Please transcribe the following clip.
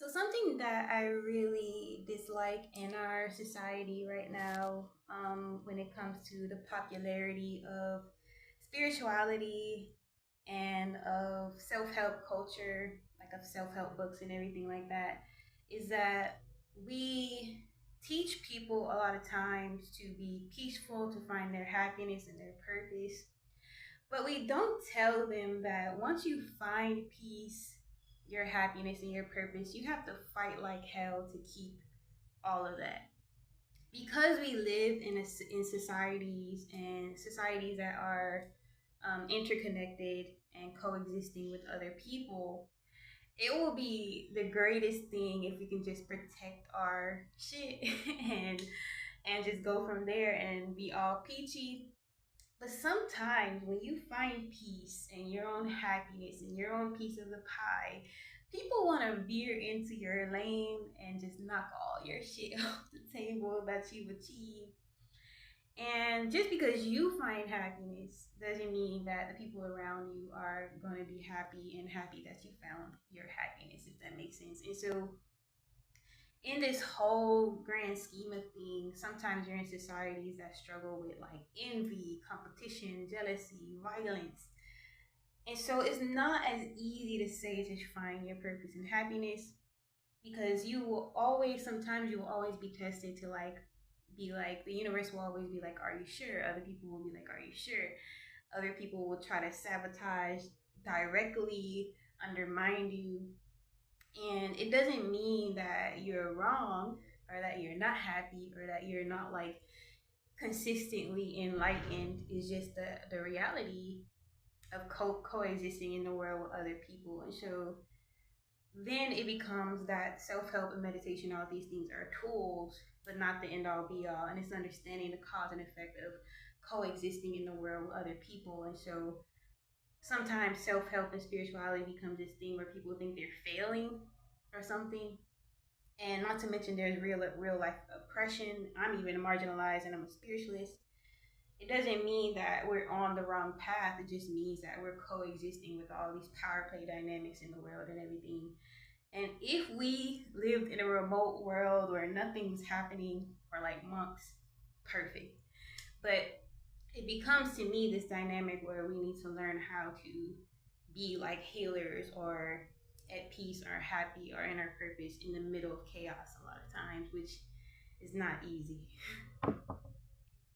So something that I really dislike in our society right now, when it comes to the popularity of spirituality and of self-help culture, like of self-help books and everything like that, is that we teach people a lot of times to be peaceful, to find their happiness and their purpose. But we don't tell them that once you find peace, your happiness, and your purpose, you have to fight like hell to keep all of that. Because we live in societies that are interconnected and coexisting with other people, it will be the greatest thing if we can just protect our shit and just go from there and be all peachy. But sometimes when you find peace and your own happiness and your own piece of the pie, people want to veer into your lane and just knock all your shit off the table that you've achieved. And just because you find happiness doesn't mean that the people around you are going to be happy and happy that you found your happiness, if that makes sense. And so, in this whole grand scheme of things, sometimes you're in societies that struggle with like envy, competition, jealousy, violence. And so it's not as easy to say just find your purpose and happiness, because sometimes you will always be tested to like be like, the universe will always be like, are you sure? Other people will be like, are you sure? Other people will try to sabotage directly, undermine you, and it doesn't mean that you're wrong or that you're not happy or that you're not like consistently enlightened. It's just the reality of coexisting in the world with other people. And so then it becomes that self-help and meditation, all these things are tools, but not the end all be all. And it's understanding the cause and effect of coexisting in the world with other people. And so sometimes self-help and spirituality becomes this thing where people think they're failing or something. And not to mention there's real life oppression. I'm even marginalized and I'm a spiritualist. It doesn't mean that we're on the wrong path. It just means that we're coexisting with all these power play dynamics in the world and everything. And if we lived in a remote world where nothing's happening, or like monks, perfect. But it becomes to me this dynamic where we need to learn how to be like healers, or at peace, or happy, or in our purpose in the middle of chaos a lot of times, which is not easy.